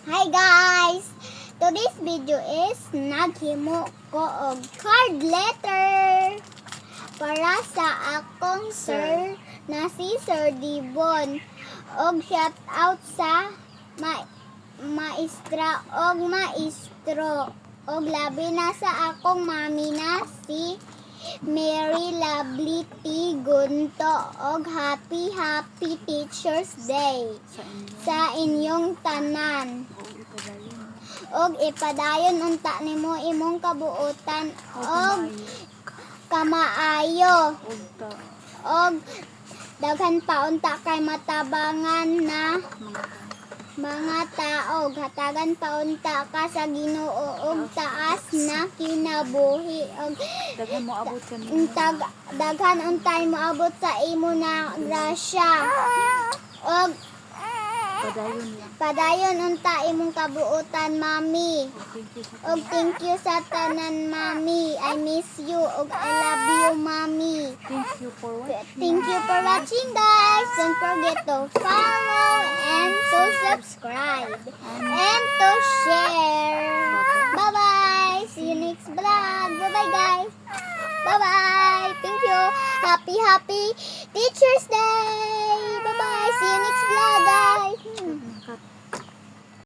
Hi guys! Today's video is naghimo ko og card letter para sa akong sir na si Sir Dibon. Og shout out sa maestra og maestro. Og labi na sa akong mami na si Mary Lovely T. Gunto. Og happy Teacher's Day sa inyong tanan. Og ipadayon unta nimo imong kabuotan og kamaayo. Og daghan pa unta kay matabangan na mga tao. Hatagan pa unta ka sa Ginoo og taas na kinabuhi. Og Daghan mo abot sa daghan untay mo abot sa imo na grasya. Og padayon unta imong kabuotan, mami. Og thank you sa tanan, mami. I miss you og I love you, mami. Thank you for watching. Guys. Don't forget to follow and to subscribe and to share. Bye-bye. See you next vlog. Bye-bye, guys. Bye-bye. Thank you. Happy Teacher's Day. Bye-bye. See you next vlog, guys.